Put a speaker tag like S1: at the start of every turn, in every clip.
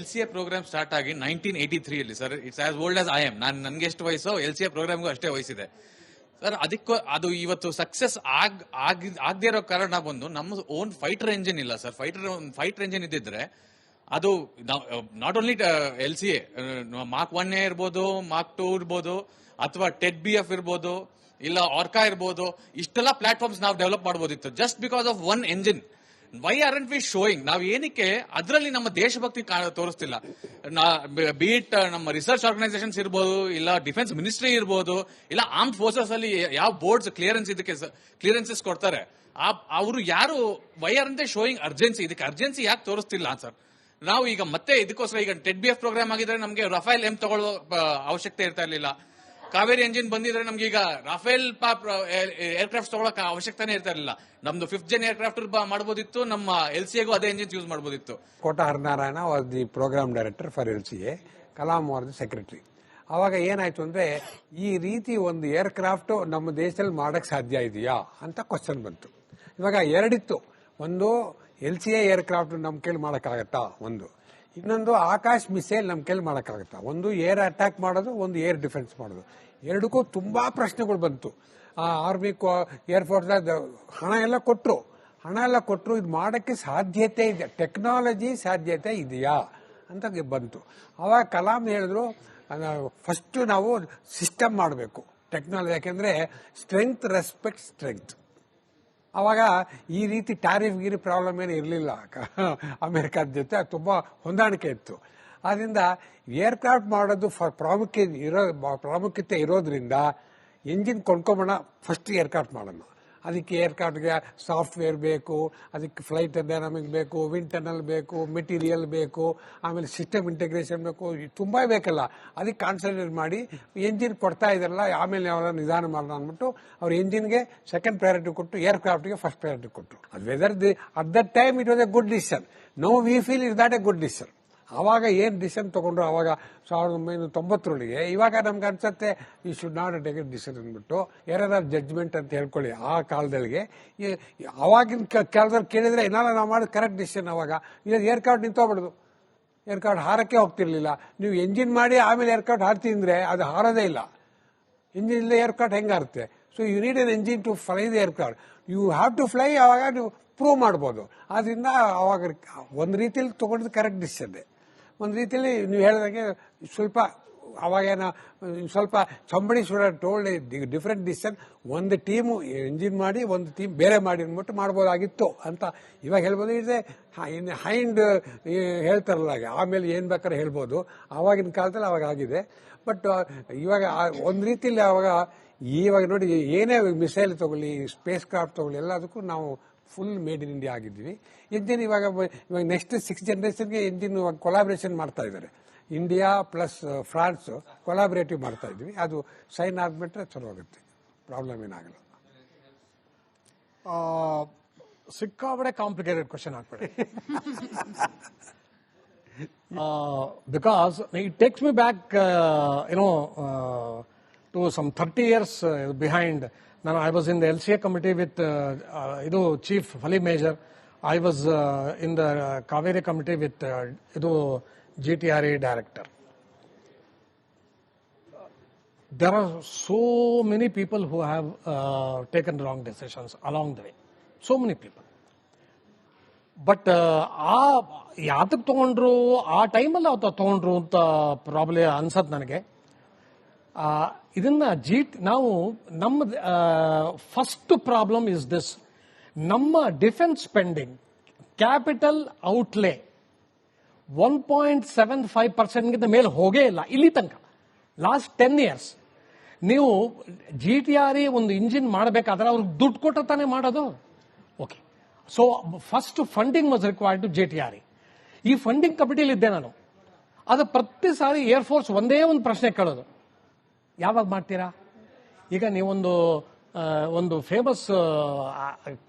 S1: LCA program start ಆಗಿ 1983 ಅಲ್ಲಿ sir. It's as old as I M. ನನ್ಗೆ ಎಷ್ಟು ವಯಸ್ಸು, LCA ಪ್ರೋಗ್ರಾಮ್ಗೂ ಅಷ್ಟೇ ವಯಸ್ಸಿದೆ ಸರ್. ಅದಕ್ಕೂ ಅದು ಇವತ್ತು ಸಕ್ಸಸ್ ಆಗದೇ ಇರೋ ಕಾರಣ ಬಂದು ನಮ್ಮ ಓನ್ ಫೈಟರ್ ಎಂಜಿನ್ ಇಲ್ಲ ಸರ್. ಫೈಟರ್ ಎಂಜಿನ್ ಇದ್ದಿದ್ರೆ ಅದು not only LCA, mark 1A ಇರ್ಬೋದು, ಮಾರ್ಕ್ 2 ಇರ್ಬೋದು, ಅಥವಾ ಟೆಡ್ BF ಇರ್ಬೋದು, ಇಲ್ಲ ಆರ್ಕಾ ಇರ್ಬೋದು. ಇಷ್ಟೆಲ್ಲ ಪ್ಲಾಟ್ಫಾರ್ಮ್ಸ್ ನಾವು ಡೆವಲಪ್ ಮಾಡಬಹುದಿತ್ತು just because of one engine. Why aren't we showing? ನಾವು ಏನಕ್ಕೆ ಅದರಲ್ಲಿ ನಮ್ಮ ದೇಶಭಕ್ತಿ ತೋರಿಸ್ತಿಲ್ಲ? ಬೀಟ್ ನಮ್ಮ ರಿಸರ್ಚ್ ಆರ್ಗನೈಸೇಷನ್ಸ್ ಇರ್ಬೋದು, ಇಲ್ಲ ಡಿಫೆನ್ಸ್ ಮಿನಿಸ್ಟ್ರಿ ಇರ್ಬೋದು, ಇಲ್ಲ ಆರ್ಮ್ಡ್ ಫೋರ್ಸಸ್ ಅಲ್ಲಿ ಯಾವ ಬೋರ್ಡ್ಸ್ ಕ್ಲಿಯರೆನ್ಸಸ್ ಕೊಡ್ತಾರೆ, ಅವರು ಯಾರು why aren't they showing urgency? ಇದಕ್ಕೆ ಅರ್ಜೆನ್ಸಿ ಯಾಕೆ ತೋರಿಸ್ತಿಲ್ಲ ಸರ್? ನಾವು ಈಗ ಮತ್ತೆ ಇದಕ್ಕೋಸ್ಕರ ಈಗ ಟೆಡ್ BF ಪ್ರೋಗ್ರಾಮ್ ಆಗಿದ್ರೆ ನಮಗೆ ರಫೇಲ್ ತಗೊಳ್ಳೋ ಅವಶ್ಯಕತೆ ಇರ್ತಾ ಇರಲಿಲ್ಲ. ಕಾವೇರಿ ಎಂಜಿನ್ ಬಂದಿದ್ರೆ ನಮ್ಗೆ ಈಗ ರಾಫೇಲ್ ಏರ್ಕ್ರಾಫ್ಟ್ ತಗೊಳಕ್ ಅವಶ್ಯಕತೆನೇ ಇರ್ತಾ ಇರಲಿಲ್ಲ. ನಮ್ದು 5th gen ಏರ್ಕ್ರಾಫ್ಟ್ ಮಾಡಬಹುದಿತ್ತು, ನಮ್ಮ LCAಗೂ ಅದೇ ಎಂಜಿನ್ಸ್ ಯೂಸ್ ಮಾಡಬಹುದಿತ್ತು.
S2: Kota Harinarayana was the program director for LCA, Kalam was the secretary. ಅವಾಗ ಏನಾಯ್ತು ಅಂದ್ರೆ, ಈ ರೀತಿ ಒಂದು ಏರ್ಕ್ರಾಫ್ಟ್ ನಮ್ಮ ದೇಶದಲ್ಲಿ ಮಾಡಕ್ ಸಾಧ್ಯ ಇದೆಯಾ ಅಂತ ಕ್ವಶನ್ ಬಂತು. ಇವಾಗ ಎರಡಿತ್ತು. ಒಂದು LCA ಏರ್ಕ್ರಾಫ್ಟ್ ನಮ್ಮ ಕೈಲಿ ಮಾಡಕ್ಕಾಗತ್ತಾ, ಒಂದು. ಇನ್ನೊಂದು ಆಕಾಶ್ ಮಿಸೈಲ್ ನಮ್ಮ ಕೈಲಿ ಮಾಡಕ್ಕಾಗತ್ತಾ. ಒಂದು ಏರ್ ಅಟ್ಯಾಕ್ ಮಾಡೋದು, ಒಂದು ಏರ್ ಡಿಫೆನ್ಸ್ ಮಾಡೋದು. ಎರಡಕ್ಕೂ ತುಂಬಾ ಪ್ರಶ್ನೆಗಳು ಬಂತು. ಆರ್ಮಿ, ಏರ್ಫೋರ್ಸ್ ಹಣ ಎಲ್ಲ ಕೊಟ್ಟರು ಇದು ಮಾಡಕ್ಕೆ ಸಾಧ್ಯತೆ ಇದೆ, ಟೆಕ್ನಾಲಜಿ ಸಾಧ್ಯತೆ ಇದೆಯಾ ಅಂತ ಬಂತು. ಅವಾಗ ಕಲಾಂ ಹೇಳಿದ್ರು, ಫಸ್ಟ್ ನಾವು ಸಿಸ್ಟಮ್ ಮಾಡಬೇಕು ಟೆಕ್ನಾಲಜಿ. ಯಾಕೆಂದ್ರೆ ಸ್ಟ್ರೆಂಗ್ತ್ ರೆಸ್ಪೆಕ್ಟ್ ಸ್ಟ್ರೆಂಗ್ತ್. ಅವಾಗ ಈ ರೀತಿ ಗಿರಿ ಪ್ರಾಬ್ಲಮ್ ಏನು ಇರಲಿಲ್ಲ ಅಮೆರಿಕದ ಜೊತೆ. ಅದು ತುಂಬಾ ಹೊಂದಾಣಿಕೆ ಇತ್ತು. ಆದ್ರಿಂದ ಏರ್ಕ್ರಾಫ್ಟ್ ಮಾಡೋದು ಪ್ರಾಮುಖ್ಯತೆ ಇರೋದ್ರಿಂದ ಎಂಜಿನ್ ಕೊಂಡ್ಕೊಂಬೋಣ, ಫಸ್ಟ್ ಏರ್ಕ್ರಾಫ್ಟ್ ಮಾಡೋಣ. ಅದಕ್ಕೆ ಏರ್ಕ್ರಾಫ್ಟ್ಗೆ ಸಾಫ್ಟ್ವೇರ್ ಬೇಕು, ಅದಕ್ಕೆ ಫ್ಲೈಟ್ ಡೈನಾಮಿಕ್ ಬೇಕು, ವಿಂಡ್ ಟನಲ್ ಬೇಕು, ಮೆಟೀರಿಯಲ್ ಬೇಕು, ಆಮೇಲೆ ಸಿಸ್ಟಮ್ ಇಂಟಿಗ್ರೇಷನ್ ಬೇಕು, ತುಂಬಾ ಬೇಕಲ್ಲ. ಅದಕ್ಕೆ ಕಾನ್ಸಂಟ್ರೇಟ್ ಮಾಡಿ ಎಂಜಿನ್ ಕೊಡ್ತಾ ಇದಾರಲ್ಲ, ಆಮೇಲೆ ಯಾವ ನಿಧಾನ ಮಾಡೋಣ ಅಂದ್ಬಿಟ್ಟು ಅವ್ರ ಎಂಜಿನ್ಗೆ ಸೆಕೆಂಡ್ ಪ್ರಯಾರಿಟಿ ಕೊಟ್ಟು ಏರ್ಕ್ರಾಫ್ಟ್ಗೆ ಫಸ್ಟ್ ಪ್ರಯಾರಿಟಿ ಕೊಟ್ಟರು. ಅದು whether at that time it was a good decision. No we feel is that a good decision. ಅವಾಗ ಏನ್ ಡಿಸಿಷನ್ ತಗೊಂಡ್ರು ಅವಾಗ 1990ರೊಳಗೆ, ಇವಾಗ ನಮ್ಗೆ ಅನ್ಸತ್ತೆ ಈ should not take A decision ಅಂದ್ಬಿಟ್ಟು ಎರರ್ ಆಫ್ ಜಡ್ಜ್ಮೆಂಟ್ ಅಂತ ಹೇಳ್ಕೊಳ್ಳಿ. ಆ ಕಾಲದಲ್ಲಿಗೆ ಅವಾಗಿನ ಕಾಲದಲ್ಲಿ ಕೇಳಿದ್ರೆ ಏನಾರ ನಾವು ಮಾಡೋದು ಕರೆಕ್ಟ್ ಡಿಸಿಷನ್. ಅವಾಗ ಇಲ್ಲ ಏರ್ಕ್ರಾಫ್ಟ್ ನಿಂತೋಗ್ಬಿಡುದು, ಏರ್ಕ್ರಾಫ್ಟ್ ಹಾರಕ್ಕೆ ಹೋಗ್ತಿರ್ಲಿಲ್ಲ. ನೀವು ಎಂಜಿನ್ ಮಾಡಿ ಆಮೇಲೆ ಏರ್ಕ್ರಾಫ್ಟ್ ಹಾರ್ತಿ ಅಂದ್ರೆ ಅದು ಹಾರೋದೇ ಇಲ್ಲ. ಎಂಜಿನ್ ಇಲ್ಲ ಏರ್ಕ್ರಾಫ್ಟ್ ಹೆಂಗಾರುತ್ತೆ? So you need an engine to fly the aircraft. You have to fly. ಅವಾಗ ನೀವು ಪ್ರೂವ್ ಮಾಡ್ಬೋದು. ಆದ್ರಿಂದ ಅವಾಗ ಒಂದು ರೀತಿಯಲ್ಲಿ ತಗೊಂಡಿದ್ದು ಕರೆಕ್ಟ್ ಡಿಸಿಷನ್. ಒಂದು ರೀತಿಯಲ್ಲಿ ನೀವು ಹೇಳಿದಾಗೆ ಸ್ವಲ್ಪ ಅವಾಗೇನ ಸ್ವಲ್ಪ somebody should told different decision. ಒಂದು ಟೀಮು ಎಂಜಿನ್ ಮಾಡಿ, ಒಂದು ಟೀಮ್ ಬೇರೆ ಮಾಡಿ ಅಂದ್ಬಿಟ್ಟು ಮಾಡ್ಬೋದಾಗಿತ್ತು ಅಂತ ಇವಾಗ ಹೇಳ್ಬೋದು. ಇದೆ ಹೈಂಡ್ ಹೇಳ್ತಾರಲ್ಲ, ಆಮೇಲೆ ಏನ್ ಬೇಕಾದ್ರೆ ಹೇಳ್ಬೋದು. ಆವಾಗಿನ ಕಾಲದಲ್ಲಿ ಅವಾಗ ಆಗಿದೆ. ಬಟ್ ಇವಾಗ ಒಂದು ರೀತಿಯಲ್ಲಿ ಇವಾಗ ನೋಡಿ, ಏನೇ ಮಿಸೈಲ್ ತಗೊಳ್ಳಿ, ಸ್ಪೇಸ್ ಕ್ರಾಫ್ಟ್ ತಗೊಳ್ಳಿ, ಎಲ್ಲದಕ್ಕೂ ನಾವು ಫುಲ್ ಮೇಡ್ ಇನ್ ಇಂಡಿಯಾ ಆಗಿದ್ದೀವಿ. ಎಂಜಿನ್ ಇವಾಗ ನೆಕ್ಸ್ಟ್ 6th ಜನರೇಷನ್ಗೆ ಎಂಜಿನ್ ಕೊಲಾಬ್ರೇಷನ್ ಮಾಡ್ತಾ ಇದ್ದಾರೆ. ಇಂಡಿಯಾ ಪ್ಲಸ್ ಫ್ರಾನ್ಸ್ ಕೊಲಾಬರೇಟಿವ್ ಮಾಡ್ತಾ ಇದ್ವಿ. ಅದು ಸೈನ್ ಆದ್ಬಿಟ್ರೆ ಚಲೋ ಆಗುತ್ತೆ, ಪ್ರಾಬ್ಲಮ್ ಏನಾಗಲ್ಲ.
S3: ಸಿಕ್ಕಾಬಡೆ ಕಾಂಪ್ಲಿಕೇಟೆಡ್ ಕ್ವಶನ್ ಆಗ್ಬಿಡಿ. Because it takes me back, to some 30 years behind. Now, I was in the LCA committee with Chief Fali Major. I was in the Kaveri committee with GTRA director. There are so many people who have taken wrong decisions along the way. So many people. But ಯಾತಕ್ಕೆ ತಗೊಂಡ್ರು, ಆ ಟೈಮಲ್ಲಿ ಅವತ್ತು ತಗೊಂಡ್ರು ಅಂತ problem ಅನ್ಸತ್ ನನಗೆ. ಇದನ್ನ ನಾವು ನಮ್ಮ ಫಸ್ಟ್ ಪ್ರಾಬ್ಲಮ್ ಇಸ್ ದಿಸ್: ನಮ್ಮ ಡಿಫೆನ್ಸ್ ಸ್ಪೆಂಡಿಂಗ್ ಕ್ಯಾಪಿಟಲ್ ಔಟ್ಲೇ 1.75% ಮೇಲೆ ಹೋಗೇ ಇಲ್ಲ ಇಲ್ಲಿ ತನಕ, ಲಾಸ್ಟ್ 10 years. ನೀವು GTRA ಒಂದು ಇಂಜಿನ್ ಮಾಡಬೇಕಾದ್ರೆ ಅವ್ರಿಗೆ ದುಡ್ಡು ಕೊಟ್ಟ ತಾನೇ ಮಾಡೋದು. Okay, so first funding was required to GTRA. ಈ ಫಂಡಿಂಗ್ ಕಮಿಟಿಲಿ ಇದ್ದೆ ನಾನು. ಅದು ಪ್ರತಿ ಸಾರಿ ಏರ್ಫೋರ್ಸ್ ಒಂದೇ ಒಂದು ಪ್ರಶ್ನೆ ಕೇಳೋದು: ಯಾವಾಗ ಮಾಡ್ತೀರಾ? ಈಗ ನೀವೊಂದು ಫೇಮಸ್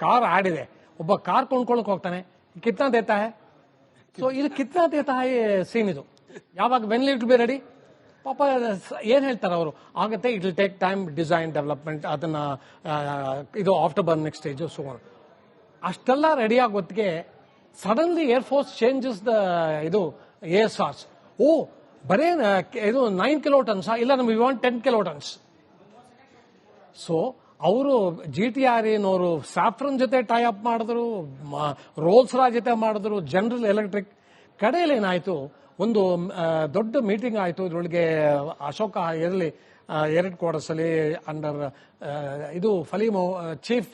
S3: ಕಾರ್ ಆಡಿದೆ, ಒಬ್ಬ ಕಾರ್ ಕೊಂಡ್ಕೊಳಕ್ ಹೋಗ್ತಾನೆ, ಕಿತ್ನಾ ದೇತಾ ಹೈ. ಸೊ ಇದು ಕಿತ್ನಾ ದೇತಾ ಹೈ ಸೀನ್ ಇದು. ಯಾವಾಗ ವೆನ್ ಇಟ್ ಬಿ ರೆಡಿ? ಪಾಪ ಏನ್ ಹೇಳ್ತಾರೆ ಅವರು, ಆಗತ್ತೆ, it will take time, design development, ಅದನ್ನ ಇದು ಆಫ್ಟರ್ ಬರ್ನಿಂಗ್ ಸ್ಟೇಜ್, ಸೊ ಅಷ್ಟೆಲ್ಲ ರೆಡಿ ಆಗೋತ್ತಿಗೆ suddenly air force changes the ASRs. ಓ ಬರೇ ಇದು 9 ಕಿಲೋಟನ್ಸ್, ಇಲ್ಲ ನಮ್ಗೆ 10 ಕಿಲೋಟನ್ಸ್. ಸೊ ಅವರು GTRA ನವರು ಸ್ಯಾಫ್ರನ್ ಜೊತೆ ಟೈ ಅಪ್ ಮಾಡಿದ್ರು, ರೋಲ್ಸ್ ರಾಯ್ ಜೊತೆ ಮಾಡಿದ್ರು, ಜನರಲ್ ಎಲೆಕ್ಟ್ರಿಕ್. ಕಡೆಯಲ್ಲಿ ಏನಾಯ್ತು, ಒಂದು ದೊಡ್ಡ ಮೀಟಿಂಗ್ ಆಯ್ತು. ಇದರೊಳಗೆ ಅಶೋಕ ಇರಲಿ ಎರಡ್ ಕ್ವಾರ್ಟರ್ಸ್ ಅಲ್ಲಿ ಅಂಡರ್ ಇದು ಫಲೀಮೋ chief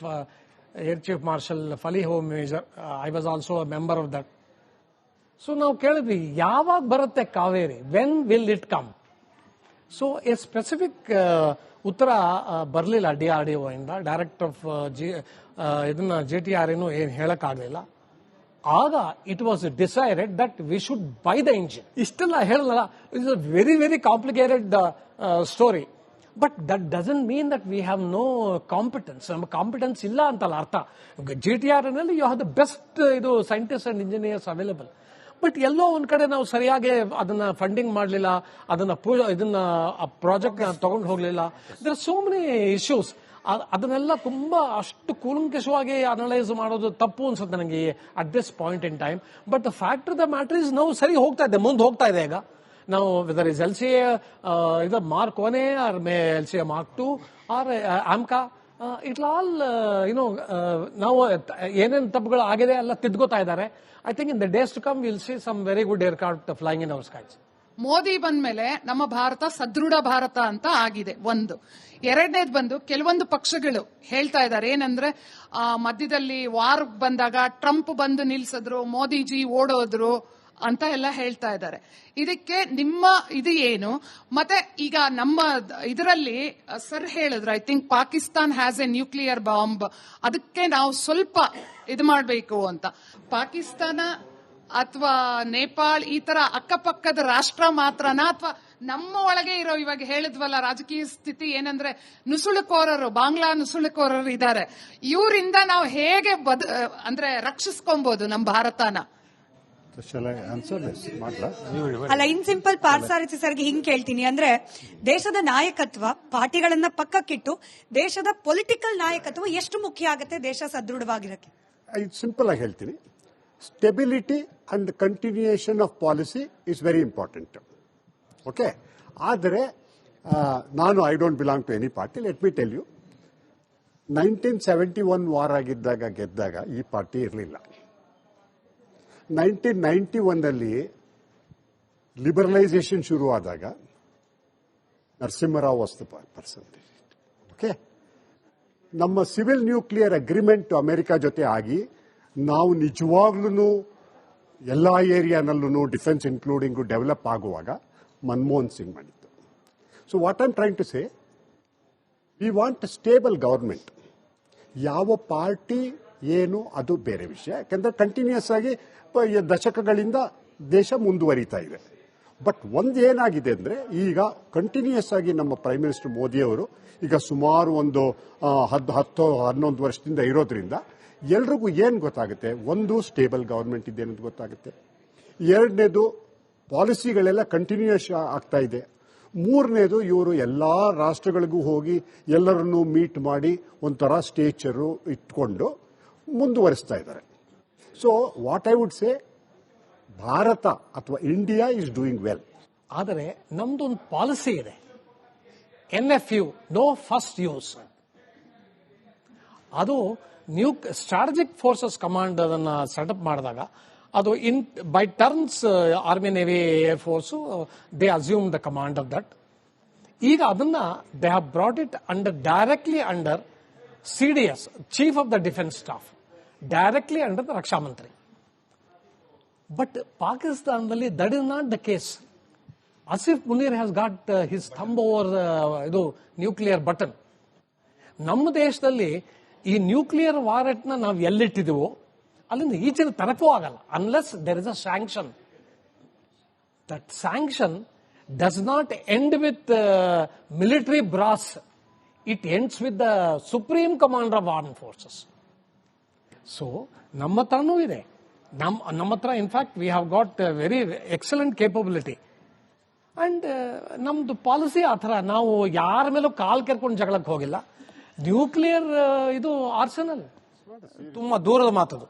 S3: air chief marshal Fali Homi Major, I was also a member of that. So ನಾವು ಕೇಳಿದ್ವಿ ಯಾವಾಗ ಬರುತ್ತೆ Kaveri, when will it come? So a specific ಉತ್ತರ ಬರಲಿಲ್ಲ DRDO ಇಂದ. ಡೈರೆಕ್ಟರ್ ಆಫ್ ಇದನ್ನ GTRA ಏನು ಹೇಳಕ್ಕಾಗಲಿಲ್ಲ. ಆಗ it was decided that we should buy the engine. ಇಷ್ಟೆಲ್ಲ ಹೇಳಲ್ಲ, it's a very very complicated story. But that doesn't mean that we have no competence. ನಮ್ಮ ಕಾಂಪಿಟೆನ್ಸ್ ಇಲ್ಲ ಅಂತಲ್ಲ ಅರ್ಥ. GTRA ನಲ್ಲಿ ಯು ಹ್ಯಾವ್ ದ ಬೆಸ್ಟ್ ಇದು scientist and engineers available. But ಎಲ್ಲೋ ಒಂದ್ ಕಡೆ ನಾವು ಸರಿಯಾಗಿ ಅದನ್ನ ಫಂಡಿಂಗ್ ಮಾಡಲಿಲ್ಲ, ಇದನ್ನ ಪ್ರಾಜೆಕ್ಟ್ ತಗೊಂಡು ಹೋಗ್ಲಿಲ್ಲ. There are so many issues. ಅದನ್ನೆಲ್ಲ ತುಂಬಾ ಅಷ್ಟು ಕೂಲಂಕಷವಾಗಿ ಅನಲೈಸ್ ಮಾಡೋದು ತಪ್ಪು ಅನ್ಸುತ್ತೆ ನನಗೆ at this point in time. But the fact of the matter is ನಾವು ಸರಿ ಹೋಗ್ತಾ ಇದೆ, ಮುಂದೆ ಹೋಗ್ತಾ ಇದೆ. ಈಗ ನಾವು ವೆದರ್ ಇಸ್ LCA ಇದು Mark 1 or LCA Mark 2 or AMCA, it all ನಾವು ಏನೇನು ತಪ್ಪುಗಳು ಆಗಿದೆ ಎಲ್ಲ ತಿದ್ಕೋತಾ ಇದ್ದಾರೆ. I think in the days to come will see some very good aircraft flying in our skies.
S4: Modi ಬಂದ್ಮೇಲೆ ನಮ್ಮ ಭಾರತ ಸದೃಢ ಭಾರತ ಅಂತ ಆಗಿದೆ ಒಂದು. ಎರಡನೇದು ಬಂದು ಕೆಲವೊಂದು ಪಕ್ಷಗಳು ಹೇಳ್ತಾ ಇದ್ದಾರೆ ಏನಂದ್ರೆ ಮಧ್ಯದಲ್ಲಿ ವಾರ್ ಬಂದಾಗ ಟ್ರಂಪ್ ಬಂದು ನಿಲ್ಸಿದ್ರು, ಮೋದಿಜಿ ಓಡೋದ್ರು ಅಂತ ಎಲ್ಲ ಹೇಳ್ತಾ ಇದ್ದಾರೆ. ಇದಕ್ಕೆ ನಿಮ್ಮ ಇದು ಏನು? ಮತ್ತೆ ಈಗ ನಮ್ಮ ಇದರಲ್ಲಿ ಸರ್ ಹೇಳಿದ್ರು, I think Pakistan has A nuclear bomb, ಅದಕ್ಕೆ ನಾವು ಸ್ವಲ್ಪ ಇದು ಮಾಡಬೇಕು ಅಂತ. ಪಾಕಿಸ್ತಾನ ಅಥವಾ ನೇಪಾಳ್ ಈ ತರ ಅಕ್ಕಪಕ್ಕದ ರಾಷ್ಟ್ರ ಮಾತ್ರನಾ, ಅಥವಾ ನಮ್ಮ ಒಳಗೆ ಇರೋ ಇವಾಗ ಹೇಳಿದ್ವಲ್ಲ ರಾಜಕೀಯ ಸ್ಥಿತಿ ಏನಂದ್ರೆ ನುಸುಳುಕೋರರು, ಬಾಂಗ್ಲಾ ನುಸುಳುಕೋರರು ಇದ್ದಾರೆ, ಇವರಿಂದ ನಾವು ಹೇಗೆ ಅಂದ್ರೆ ರಕ್ಷಿಸ್ಕೊಬಹುದು ನಮ್ಮ ಭಾರತನ?
S5: ಅಲ್ಲ, ಇನ್ ಸಿಂಪಲ್ ಪಾರ್ಸಾರಥಿ ಸರ್ಗೆ ಹಿಂಗ್ ಕೇಳ್ತೀನಿ ಅಂದ್ರೆ, ದೇಶದ ನಾಯಕತ್ವ ಪಾರ್ಟಿಗಳನ್ನ ಪಕ್ಕಕ್ಕಿಟ್ಟು ದೇಶದ ಪೊಲಿಟಿಕಲ್ ನಾಯಕತ್ವ ಎಷ್ಟು ಮುಖ್ಯ ಆಗುತ್ತೆ ದೇಶ ಸದೃಢವಾಗಿರಕ್ಕೆ?
S6: ಸಿಂಪಲ್ ಆಗಿ ಹೇಳ್ತೀನಿ, stability and continuation of policy is very important. Okay, ಆದರೆ ನಾನು I don't belong to any party. Let me tell you, 1971 war ಆಗಿದ್ದಾಗ ಗೆದ್ದಾಗ ಈ ಪಾರ್ಟಿ ಇರಲಿಲ್ಲ. 1991 liberalisation ಶುರುವಾದಾಗ Narasimha Rao was the person. Okay, ನಮ್ಮ ಸಿವಿಲ್ ನ್ಯೂಕ್ಲಿಯರ್ ಅಗ್ರಿಮೆಂಟ್ ಅಮೆರಿಕ ಜೊತೆ ಆಗಿ ನಾವು ನಿಜವಾಗ್ಲೂ ಎಲ್ಲ ಏರಿಯಾನಲ್ಲೂ ಡಿಫೆನ್ಸ್ ಇನ್ಕ್ಲೂಡಿಂಗ್ ಡೆವಲಪ್ ಆಗುವಾಗ ಮನಮೋಹನ್ ಸಿಂಗ್ ಮಾಡಿದ್ದು. So what I am trying to say, we want stable government. ಯಾವ ಪಾರ್ಟಿ ಏನು ಅದು ಬೇರೆ ವಿಷಯ, ಯಾಕಂದ್ರೆ ಕಂಟಿನ್ಯೂಸ್ ಆಗಿ ದಶಕಗಳಿಂದ ದೇಶ ಮುಂದುವರಿತಾ ಇದೆ. ಬಟ್ ಒಂದು ಏನಾಗಿದೆ ಅಂದ್ರೆ, ಈಗ ಕಂಟಿನ್ಯೂಸ್ ಆಗಿ ನಮ್ಮ ಪ್ರೈಮ್ ಮಿನಿಸ್ಟರ್ ಮೋದಿಯವರು ಈಗ ಸುಮಾರು ಒಂದು 10-11 ವರ್ಷದಿಂದ ಇರೋದ್ರಿಂದ ಎಲ್ರಿಗೂ ಏನು ಗೊತ್ತಾಗುತ್ತೆ, ಒಂದು ಸ್ಟೇಬಲ್ ಗವರ್ಮೆಂಟ್ ಇದೆ ಅನ್ನೋದು ಗೊತ್ತಾಗುತ್ತೆ, ಎರಡನೇದು ಪಾಲಿಸಿಗಳೆಲ್ಲ ಕಂಟಿನ್ಯೂಸ್ ಆಗ್ತಾ ಇದೆ, ಮೂರನೇದು ಇವರು ಎಲ್ಲ ರಾಷ್ಟ್ರಗಳಿಗೂ ಹೋಗಿ ಎಲ್ಲರನ್ನೂ ಮೀಟ್ ಮಾಡಿ ಒಂಥರ ಸ್ಟೇಚರು ಇಟ್ಕೊಂಡು ಮುಂದುವರಿಸ್ತಾ ಇದ್ದಾರೆ. So what I would say, Bharat ಅಥವಾ ಇಂಡಿಯಾ ಇಸ್ ಡೂಯಿಂಗ್ ವೆಲ್.
S3: ಆದರೆ ನಮ್ದೊಂದು ಪಾಲಿಸಿ ಇದೆ, NFU, ನೋ ಫಸ್ಟ್ ಯೂಸ್. ಅದು ಸ್ಟ್ರಾಟಜಿಕ್ ಫೋರ್ಸಸ್ ಕಮಾಂಡ್ ಅದನ್ನ ಸೆಟಪ್ ಮಾಡಿದಾಗ ಅದು by turns army, navy, air force they assume the command of that. ಈಗ ಅದನ್ನ they have brought it directly under CDS, chief of the defence staff, directly under the Raksha Mantri. But ಪಾಕಿಸ್ತಾನದಲ್ಲಿ that is not the case. Asif Munir has got his thumb over ಇದು nuclear button. ನಮ್ಮ ದೇಶದಲ್ಲಿ ಈ nuclear ವಾರೆಂಟ್ನ ನಾವು ಎಲ್ಲಿಟ್ಟಿದೀವೋ ಅಲ್ಲಿಂದ ಈಚಿನ ತರಕೂ ಆಗಲ್ಲ unless there is a sanction. That sanction does not end with military brass, it ends with the supreme commander of arm forces. So ನಮ್ಮ ಹತ್ರನೂ ಇದೆ, ನಮ್ಮ ಹತ್ರ in fact we have got very excellent capability. And ನಮ್ದು policy ಆ ಥರ, ನಾವು ಯಾರ ಮೇಲೂ ಕಾಲ್ ಕೆರ್ಕೊಂಡು ಜಗಳಕ್ಕೆ ಹೋಗಿಲ್ಲ. ನ್ಯೂಕ್ಲಿಯರ್ ಇದು ಆರ್ಸೆನಲ್ ತುಂಬಾ ದೂರದ ಮಾತದು.